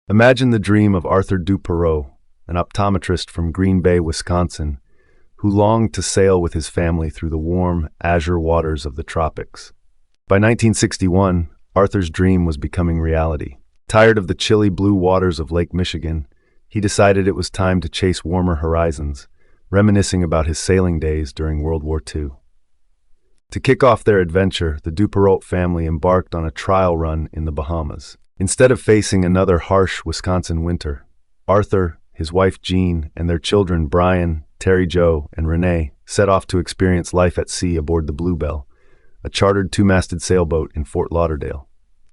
Imagine the dream of Arthur Duperrault, an optometrist from Green Bay, Wisconsin, who longed to sail with his family through the warm, azure waters of the tropics. By 1961, Arthur's dream was becoming reality. Tired of the chilly blue waters of Lake Michigan, he decided it was time to chase warmer horizons, reminiscing about his sailing days during World War II. To kick off their adventure, the Duperrault family embarked on a trial run in the Bahamas. Instead of facing another harsh Wisconsin winter, Arthur, his wife Jean, and their children Brian, Terry Jo, and Renee set off to experience life at sea aboard the Bluebelle, a chartered two-masted sailboat in Fort Lauderdale.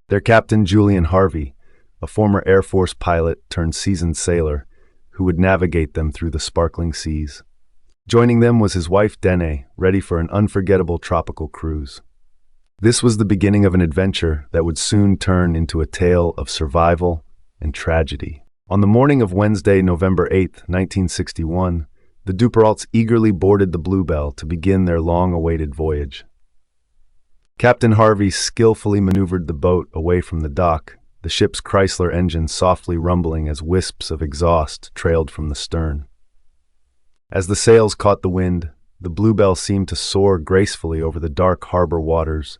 Their captain, Julian Harvey, a former Air Force pilot turned seasoned sailor, who would navigate them through the sparkling seas. Joining them was his wife Dene, ready for an unforgettable tropical cruise. This was the beginning of an adventure that would soon turn into a tale of survival and tragedy. On the morning of Wednesday, November 8, 1961, the Duperraults eagerly boarded the Bluebelle to begin their long-awaited voyage. Captain Harvey skillfully maneuvered the boat away from the dock, the ship's Chrysler engine softly rumbling as wisps of exhaust trailed from the stern. As the sails caught the wind, the Bluebelle seemed to soar gracefully over the dark harbor waters,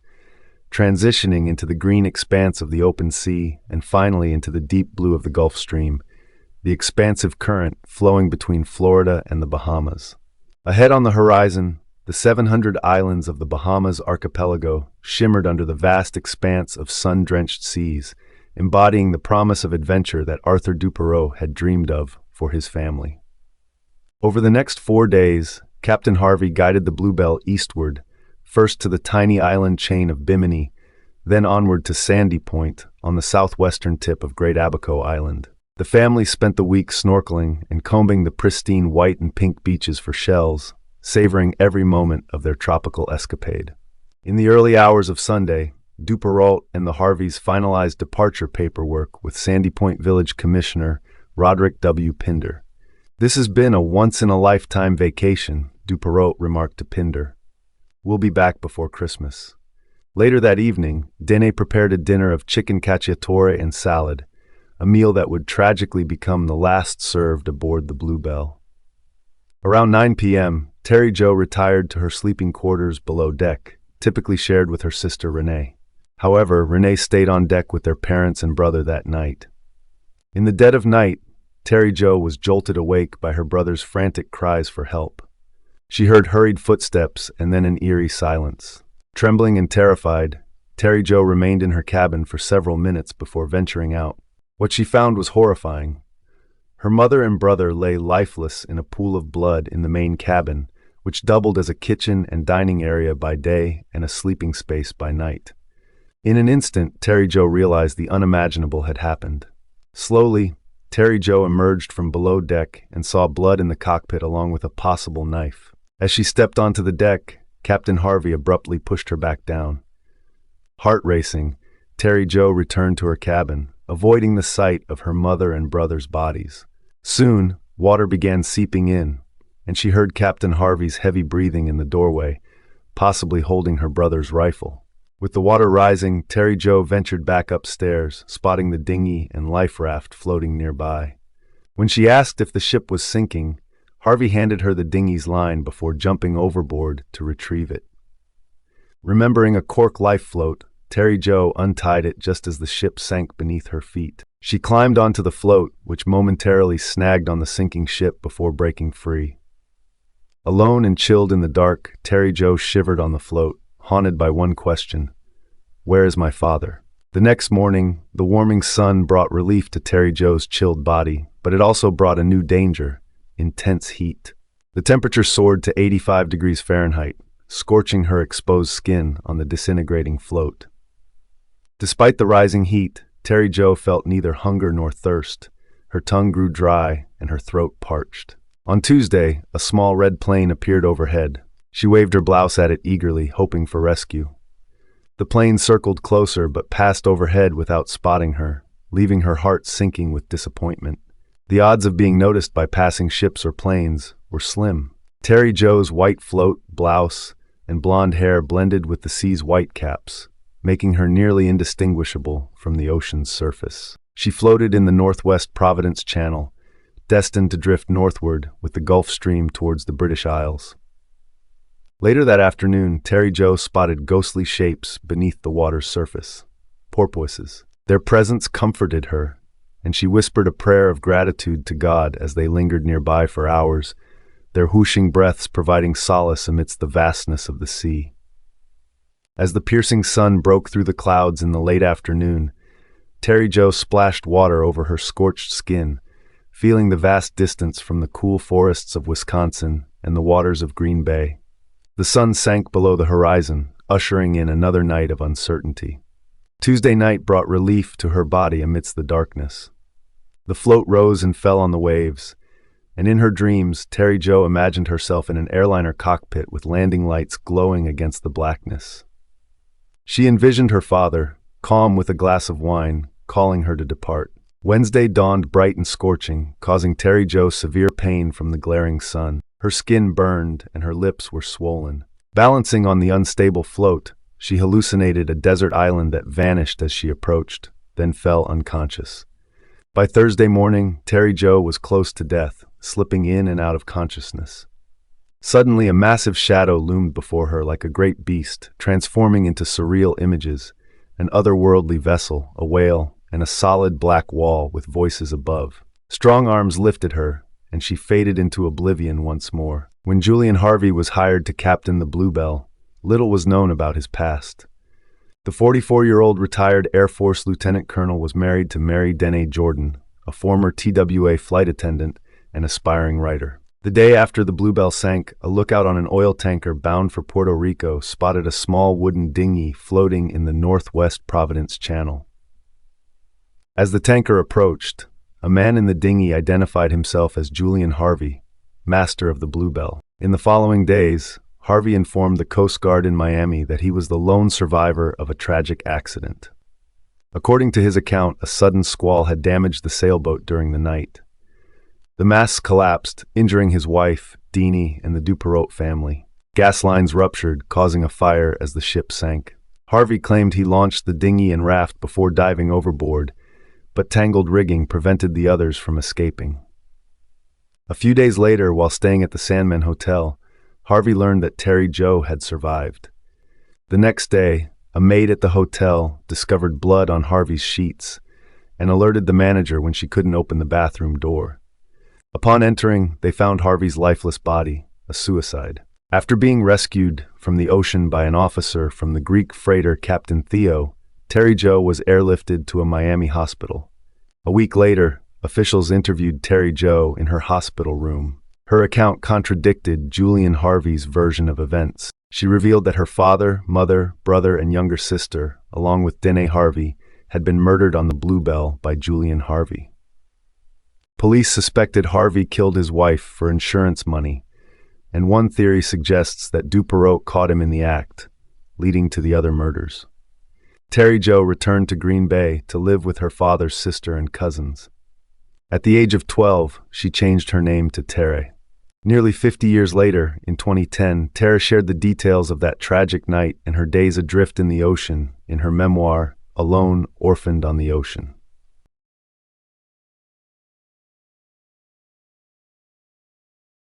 transitioning into the green expanse of the open sea and finally into the deep blue of the Gulf Stream, the expansive current flowing between Florida and the Bahamas. Ahead on the horizon, the 700 islands of the Bahamas archipelago shimmered under the vast expanse of sun-drenched seas, embodying the promise of adventure that Arthur Duperrault had dreamed of for his family. Over the next 4 days, Captain Harvey guided the Bluebelle eastward, first to the tiny island chain of Bimini, then onward to Sandy Point on the southwestern tip of Great Abaco Island. The family spent the week snorkeling and combing the pristine white and pink beaches for shells, savoring every moment of their tropical escapade. In the early hours of Sunday, Duperrault and the Harveys finalized departure paperwork with Sandy Point Village Commissioner Roderick W. Pinder. "This has been a once-in-a-lifetime vacation," Duperrault remarked to Pinder. "We'll be back before Christmas." Later that evening, Dene prepared a dinner of chicken cacciatore and salad, a meal that would tragically become the last served aboard the Bluebelle. Around 9 p.m., Terry Jo retired to her sleeping quarters below deck, typically shared with her sister Renee. However, Renee stayed on deck with their parents and brother that night. In the dead of night, Terry Jo was jolted awake by her brother's frantic cries for help. She heard hurried footsteps and then an eerie silence. Trembling and terrified, Terry Jo remained in her cabin for several minutes before venturing out. What she found was horrifying. Her mother and brother lay lifeless in a pool of blood in the main cabin, which doubled as a kitchen and dining area by day and a sleeping space by night. In an instant, Terry Jo realized the unimaginable had happened. Slowly, Terry Jo emerged from below deck and saw blood in the cockpit along with a possible knife. As she stepped onto the deck, Captain Harvey abruptly pushed her back down. Heart racing, Terry Jo returned to her cabin, avoiding the sight of her mother and brother's bodies. Soon, water began seeping in, and she heard Captain Harvey's heavy breathing in the doorway, possibly holding her brother's rifle. With the water rising, Terry Jo ventured back upstairs, spotting the dinghy and life raft floating nearby. When she asked if the ship was sinking, Harvey handed her the dinghy's line before jumping overboard to retrieve it. Remembering a cork life float, Terry Jo untied it just as the ship sank beneath her feet. She climbed onto the float, which momentarily snagged on the sinking ship before breaking free. Alone and chilled in the dark, Terry Jo shivered on the float, haunted by one question: where is my father? The next morning, the warming sun brought relief to Terry Jo's chilled body, but it also brought a new danger: intense heat. The temperature soared to 85 degrees Fahrenheit, scorching her exposed skin on the disintegrating float. Despite the rising heat, Terry Jo felt neither hunger nor thirst. Her tongue grew dry and her throat parched. On Tuesday, a small red plane appeared overhead. She waved her blouse at it eagerly, hoping for rescue. The plane circled closer but passed overhead without spotting her, leaving her heart sinking with disappointment. The odds of being noticed by passing ships or planes were slim. Terry Jo's white float, blouse, and blonde hair blended with the sea's white caps, making her nearly indistinguishable from the ocean's surface. She floated in the northwest Providence Channel, destined to drift northward with the Gulf Stream towards the British Isles. Later that afternoon, Terry Jo spotted ghostly shapes beneath the water's surface. Porpoises. Their presence comforted her, and she whispered a prayer of gratitude to God as they lingered nearby for hours, their whooshing breaths providing solace amidst the vastness of the sea. As the piercing sun broke through the clouds in the late afternoon, Terry Jo splashed water over her scorched skin, feeling the vast distance from the cool forests of Wisconsin and the waters of Green Bay. The sun sank below the horizon, ushering in another night of uncertainty. Tuesday night brought relief to her body amidst the darkness. The float rose and fell on the waves, and in her dreams, Terry Jo imagined herself in an airliner cockpit with landing lights glowing against the blackness. She envisioned her father, calm with a glass of wine, calling her to depart. Wednesday dawned bright and scorching, causing Terry Jo severe pain from the glaring sun. Her skin burned and her lips were swollen. Balancing on the unstable float, she hallucinated a desert island that vanished as she approached, then fell unconscious. By Thursday morning, Terry Jo was close to death, slipping in and out of consciousness. Suddenly, a massive shadow loomed before her like a great beast, transforming into surreal images, an otherworldly vessel, a whale, and a solid black wall with voices above. Strong arms lifted her, and she faded into oblivion once more. When Julian Harvey was hired to captain the Bluebelle, little was known about his past. The 44-year-old retired Air Force lieutenant colonel was married to Mary Dene Jordan, a former TWA flight attendant and aspiring writer. The day after the Bluebelle sank, a lookout on an oil tanker bound for Puerto Rico spotted a small wooden dinghy floating in the northwest Providence Channel. As the tanker approached, a man in the dinghy identified himself as Julian Harvey, master of the Bluebelle. In the following days, Harvey informed the Coast Guard in Miami that he was the lone survivor of a tragic accident. According to his account, a sudden squall had damaged the sailboat during the night. The masts collapsed, injuring his wife, Deanie, and the Duperrault family. Gas lines ruptured, causing a fire as the ship sank. Harvey claimed he launched the dinghy and raft before diving overboard, but tangled rigging prevented the others from escaping. A few days later, while staying at the Sandman Hotel, Harvey learned that Terry Jo had survived. The next day, a maid at the hotel discovered blood on Harvey's sheets and alerted the manager when she couldn't open the bathroom door. Upon entering, they found Harvey's lifeless body, a suicide. After being rescued from the ocean by an officer from the Greek freighter Captain Theo, Terry Jo was airlifted to a Miami hospital. A week later, officials interviewed Terry Jo in her hospital room. Her account contradicted Julian Harvey's version of events. She revealed that her father, mother, brother, and younger sister, along with Dene Harvey, had been murdered on the Bluebelle by Julian Harvey. Police suspected Harvey killed his wife for insurance money, and one theory suggests that Duperrault caught him in the act, leading to the other murders. Terry Jo returned to Green Bay to live with her father's sister and cousins. At the age of 12, she changed her name to Terry. Nearly 50 years later, in 2010, Terry shared the details of that tragic night and her days adrift in the ocean in her memoir, Alone, Orphaned on the Ocean.